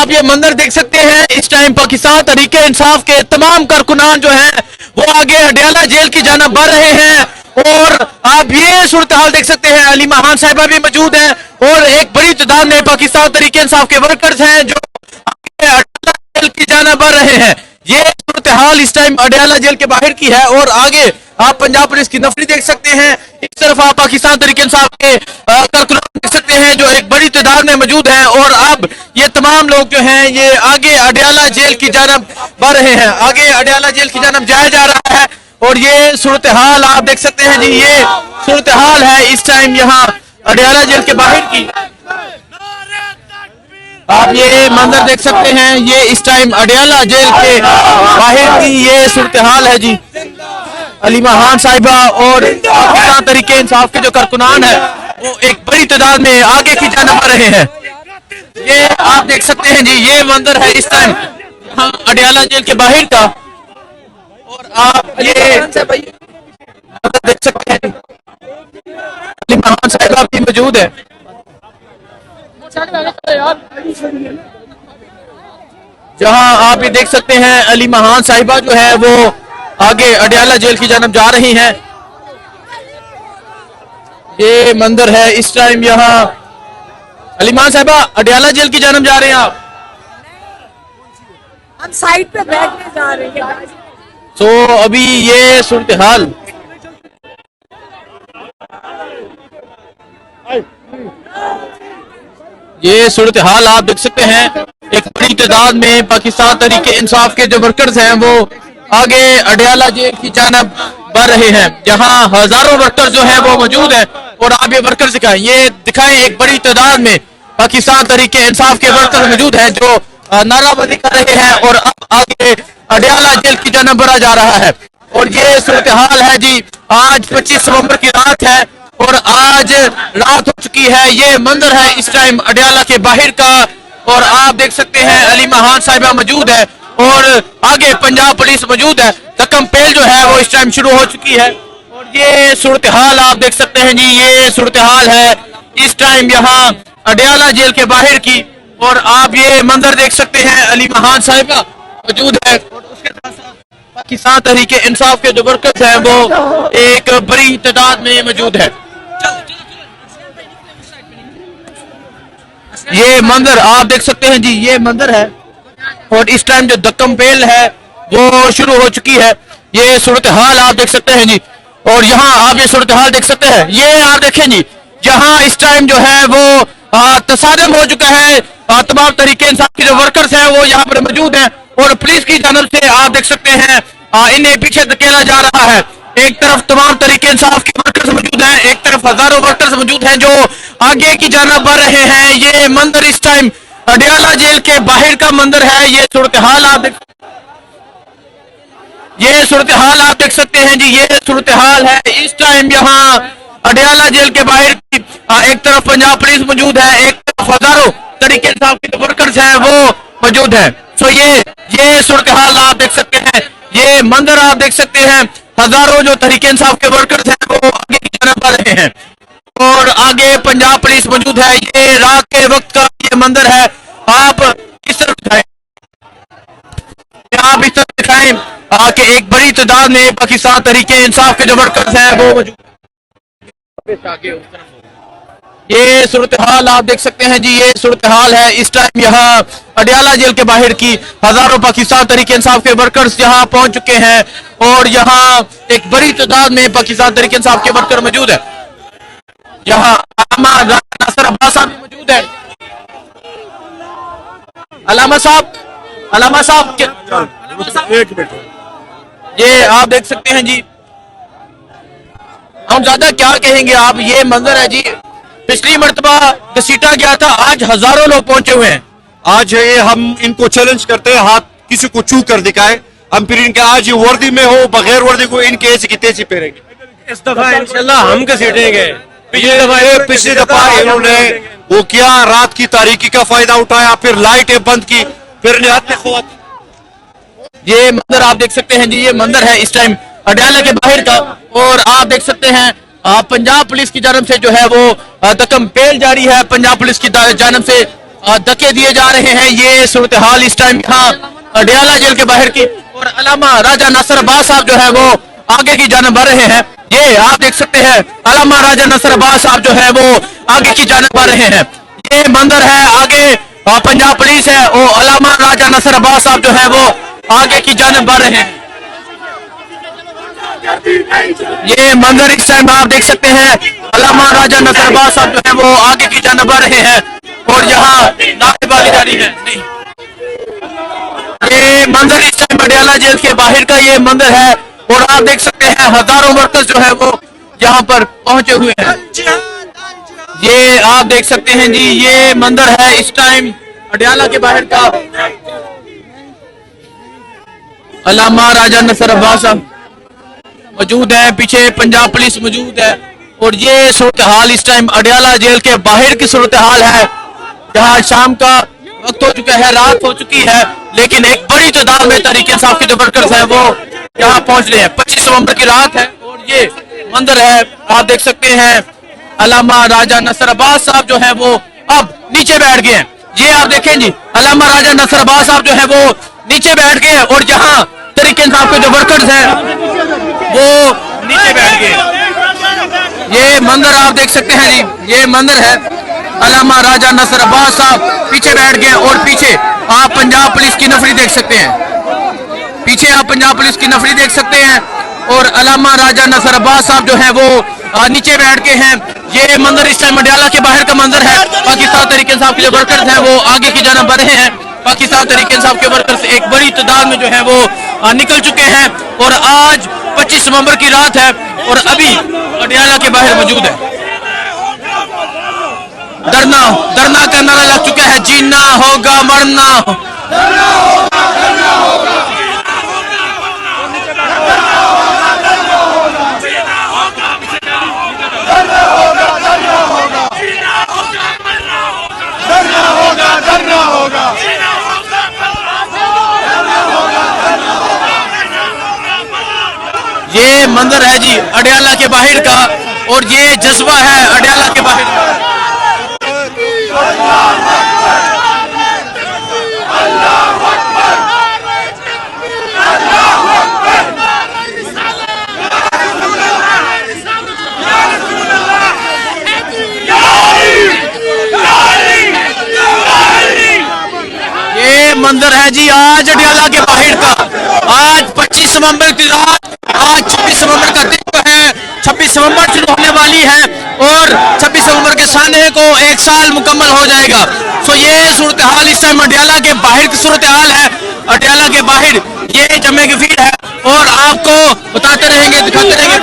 आप ये मंजर देख सकते हैं, इस टाइम पाकिस्तान तहरीक इंसाफ के तमाम कारकुनान जो हैं वो आगे अडयाला जेल की जानब बढ़ रहे हैं। और आप ये सूरत हाल देख सकते हैं, अलीमा खान साहिबा भी मौजूद हैं और एक बड़ी तादाद में पाकिस्तान तहरीक इंसाफ के वर्कर्स हैं जो अडयाला जेल की जानब बढ़ रहे हैं। ये सूरत हाल इस टाइम अडयाला जेल के बाहर की है। और आगे आप पंजाब पुलिस की नफरी देख सकते हैं, इस तरफ आप पाकिस्तान तहरीक इंसाफ के कारकुनान देख सकते हैं जो एक बड़ी तादाद में मौजूद हैं। और अब ये तमाम लोग जो हैं ये आगे अडयाला जेल की जानब बढ़ रहे हैं, आगे अडयाला जेल की जानब जाया जा रहा है। और ये सूरत हाल आप देख सकते हैं जी, ये सूरत हाल है इस टाइम यहाँ अडयाला जेल के बाहर की। आप ये मंजर देख सकते हैं, ये इस टाइम अडयाला जेल के बाहर की ये सूरत हाल है जी। अलीमा खान साहिबा और पाकिस्तान तहरीक इंसाफ के जो कारकुनान है वो एक बड़ी तादाद में आगे की जानब आ रहे हैं। ये आप देख सकते हैं जी, ये मंजर है इस टाइम यहाँ अडयाला जेल के बाहर का। और आप ये देख सकते हैं अलीमा खान साहिबा भी मौजूद है। जहां आप ये देख सकते हैं अलीमा खान साहिबा जो है वो आगे अडयाला जेल की जानब जा रही हैं। ये मंदिर है इस टाइम यहाँ अलीमा साहिबा अडयाला जेल की जानब जा रहे हैं आप? हम साइड पे बैठने जा रहे हैं। तो अभी ये सूरत हाल आप देख सकते हैं, एक बड़ी तादाद में पाकिस्तान तहरीक इंसाफ के जो वर्कर्स हैं वो आगे अडयाला जेल की जानब बढ़ रहे हैं, जहां हजारों वर्कर्स जो हैं वो मौजूद हैं। और आप ये वर्कर्स दिखाएं एक बड़ी तादाद में पाकिस्तान तहरीक इंसाफ के वर्कर्स मौजूद हैं जो नाराबाजी कर रहे हैं। और अब आगे अडयाला जेल की जानब बढ़ा जा रहा है। और ये सूरत हाल है जी, आज 25 नवंबर की रात है और आज रात हो चुकी है। ये मंदिर है इस टाइम अडयाला के बाहर का। और आप देख सकते हैं अलीमा खान साहिबा मौजूद है और आगे पंजाब पुलिस मौजूद है। रकम पेल जो है वो इस टाइम शुरू हो चुकी है। और ये सूरत हाल आप देख सकते हैं जी, ये सूरत हाल है इस टाइम यहाँ अडयाला जेल के बाहर की। और आप ये मंदिर देख सकते हैं, अलीमा खान साहिबा मौजूद है और उसके साथ साथ पाकिस्तान तहरीक इंसाफ के जो वर्कर्स हैं वो एक बड़ी तादाद में मौजूद है। ये मंदिर आप देख सकते हैं जी, ये मंदिर है और इस टाइम जो दक्कम पेल है वो शुरू हो चुकी है। ये सूरत हाल आप देख सकते हैं जी। और यहाँ आप ये सूरत हाल देख सकते हैं, ये आप देखें जी, जहाँ इस टाइम जो है वो तसादम हो चुका है। तमाम तरीके इंसाफ के जो वर्कर्स हैं वो यहाँ पर मौजूद हैं और पुलिस की जानब से आप देख सकते हैं इन्हें पीछे धकेला जा रहा है। एक तरफ तमाम तरीके इंसाफ के वर्कर्स मौजूद हैं, एक तरफ हजारों वर्कर्स मौजूद हैं जो आगे की जानब बढ़ रहे हैं। ये मंदिर इस टाइम अडयाला जेल के बाहर का मंदिर है। ये सूरत हाल आप देख सकते हैं जी, ये सूरत हाल है इस टाइम यहाँ अडयाला जेल के बाहर की। एक तरफ पंजाब पुलिस मौजूद है, एक तरफ हजारों तरीके इंसाफ के वर्कर्स हैं वो मौजूद है। तो ये सूरत हाल आप देख सकते हैं, ये मंदिर आप देख सकते हैं, हजारों जो तरीके इंसाफ के वर्कर्स हैं वो आगे की तरफ बढ़ रहे हैं। और आगे पंजाब पुलिस मौजूद है। ये रात के वक्त का ये मंदिर है। आप इस तरफ दिखाएं, आप इस तरफ दिखाएं कि एक बड़ी तादाद में पाकिस्तान तहरीके इंसाफ के जो वर्कर्स हैं वो मौजूद। ये सूरत हाल आप देख सकते हैं जी, ये सूरत हाल है इस टाइम यहाँ अडयाला जेल के बाहर की। हजारों पाकिस्तान तहरीके इंसाफ के वर्कर्स यहाँ पहुंच चुके हैं और यहाँ एक बड़ी तादाद में पाकिस्तान तहरीके इंसाफ के वर्कर मौजूद है। यहाँ नासिर अब्बास साहब मौजूद है। अलामा साहब एक मिनट, ये आप देख सकते हैं जी। हम ज्यादा क्या कहेंगे, आप ये मंजर है जी, पिछली मर्तबा घसीटा गया था, आज हजारों लोग पहुंचे हुए हैं। आज ये हम इनको चैलेंज करते हैं, हाथ किसी को छू कर दिखाए, हम फिर इनके आज वर्दी में हो बगैर वर्दी को इनके ऐसी की तैसी पहनेंगे। इस दफा इंशाल्लाह हम घसीटेंगे। पिछली दफा इन्होंने वो किया, रात की तारीकी का फायदा उठाया, फिर लाइटें बंद की, फिर ये मंदिर आप देख सकते हैं जी, ये मंदिर है इस टाइम अडयाला के बाहर का। और आप देख सकते हैं पंजाब पुलिस की जानब से जो है वो तकम पेल जारी है। पंजाब पुलिस की जानब से धक्के दिए जा रहे हैं। ये सूरत हाल इस टाइम यहाँ अडियाला जेल के बाहर की, और अलामा राजा नसर अब्बास साहब जो है वो आगे की जानिब बढ़ रहे हैं। ये आप देख सकते हैं अलामा राजा नसर अब्बास साहब जो है वो आगे की जानिब बढ़ रहे हैं। ये मंदिर है, आगे पंजाब पुलिस है और अलामा राजा नसर अब्बास साहब जो है वो आगे की जानिब बढ़ रहे हैं। ये मंदिर इस टाइम आप देख सकते हैं अलामा राजा नसर अब्बास साहब जो है वो आगे की जानिब बढ़ रहे हैं, और यहाँ नारेबाजी जारी है। ये मंदिर इस टाइम अडियाला जेल के बाहर का ये मंदिर है, और आप देख सकते हैं हजारों वर्कर्स जो है वो यहाँ पर पहुंचे हुए हैं। ये आप देख सकते हैं जी, ये मंदिर है इस टाइम अडियाला के बाहर का। अलामा राजा नसर अब्बास साहब मौजूद है, पीछे पंजाब पुलिस मौजूद है, और ये सूरत हाल इस टाइम अडियाला जेल के बाहर की सूरत हाल है, जहां शाम का वक्त हो चुका है, रात हो चुकी है, लेकिन एक बड़ी तादाद में तहरीक इंसाफ के जो वर्कर्स हैं वो यहाँ पहुंच रहे हैं। 25 नवंबर की रात है, और ये मंदिर है, आप देख सकते हैं अलामा राजा नसर अब्बास साहब जो है वो अब नीचे बैठ गए हैं। ये आप देखें जी, अलामा राजा नसर अब्बास साहब जो है वो नीचे बैठ गए हैं, और जहां तहरीक इंसाफ के जो वर्कर्स हैं वो नीचे बैठ गए। ये मंदिर आप देख सकते हैं जी, ये मंदिर है, अलामा राजा नसर अब्बास साहब पीछे बैठ गए, और पीछे आप पंजाब पुलिस की नफरी देख सकते हैं, पीछे आप पंजाब पुलिस की नफरी देख सकते हैं, और अलामा राजा नसर अब्बास साहब जो है वो नीचे बैठ के हैं। ये मंदिर इस टाइम अडियाला के बाहर का मंदिर है। पाकिस्तान तहरीक इंसाफ के जो वर्कर्स हैं वो आगे की जानिब बढ़ रहे हैं। पाकिस्तान तहरीक इंसाफ के वर्कर्स एक बड़ी तादाद में जो है वो निकल चुके हैं, और आज 25 नवंबर की रात है, और अभी अडियाला के बाहर मौजूद है। डरना का नारा लग चुका है, जीना होगा मरना ये मंदिर है जी अडियाला के बाहर का, और ये जज्बा है अडियाला के बाहर का। ये मंदिर है जी आज अडियाला के बाहर का। आज 25 नवंबर की रात, आज 26 नवंबर का दिन जो है 26 नवंबर शुरू होने वाली है, और 26 नवंबर के सामने को 1 साल मुकम्मल हो जाएगा। सो ये सूरत हाल इस टाइम अडियाला के बाहर की सूरत हाल है। अडियाला के बाहर ये जमे की भीड़ है, और आपको बताते रहेंगे, दिखाते रहेंगे।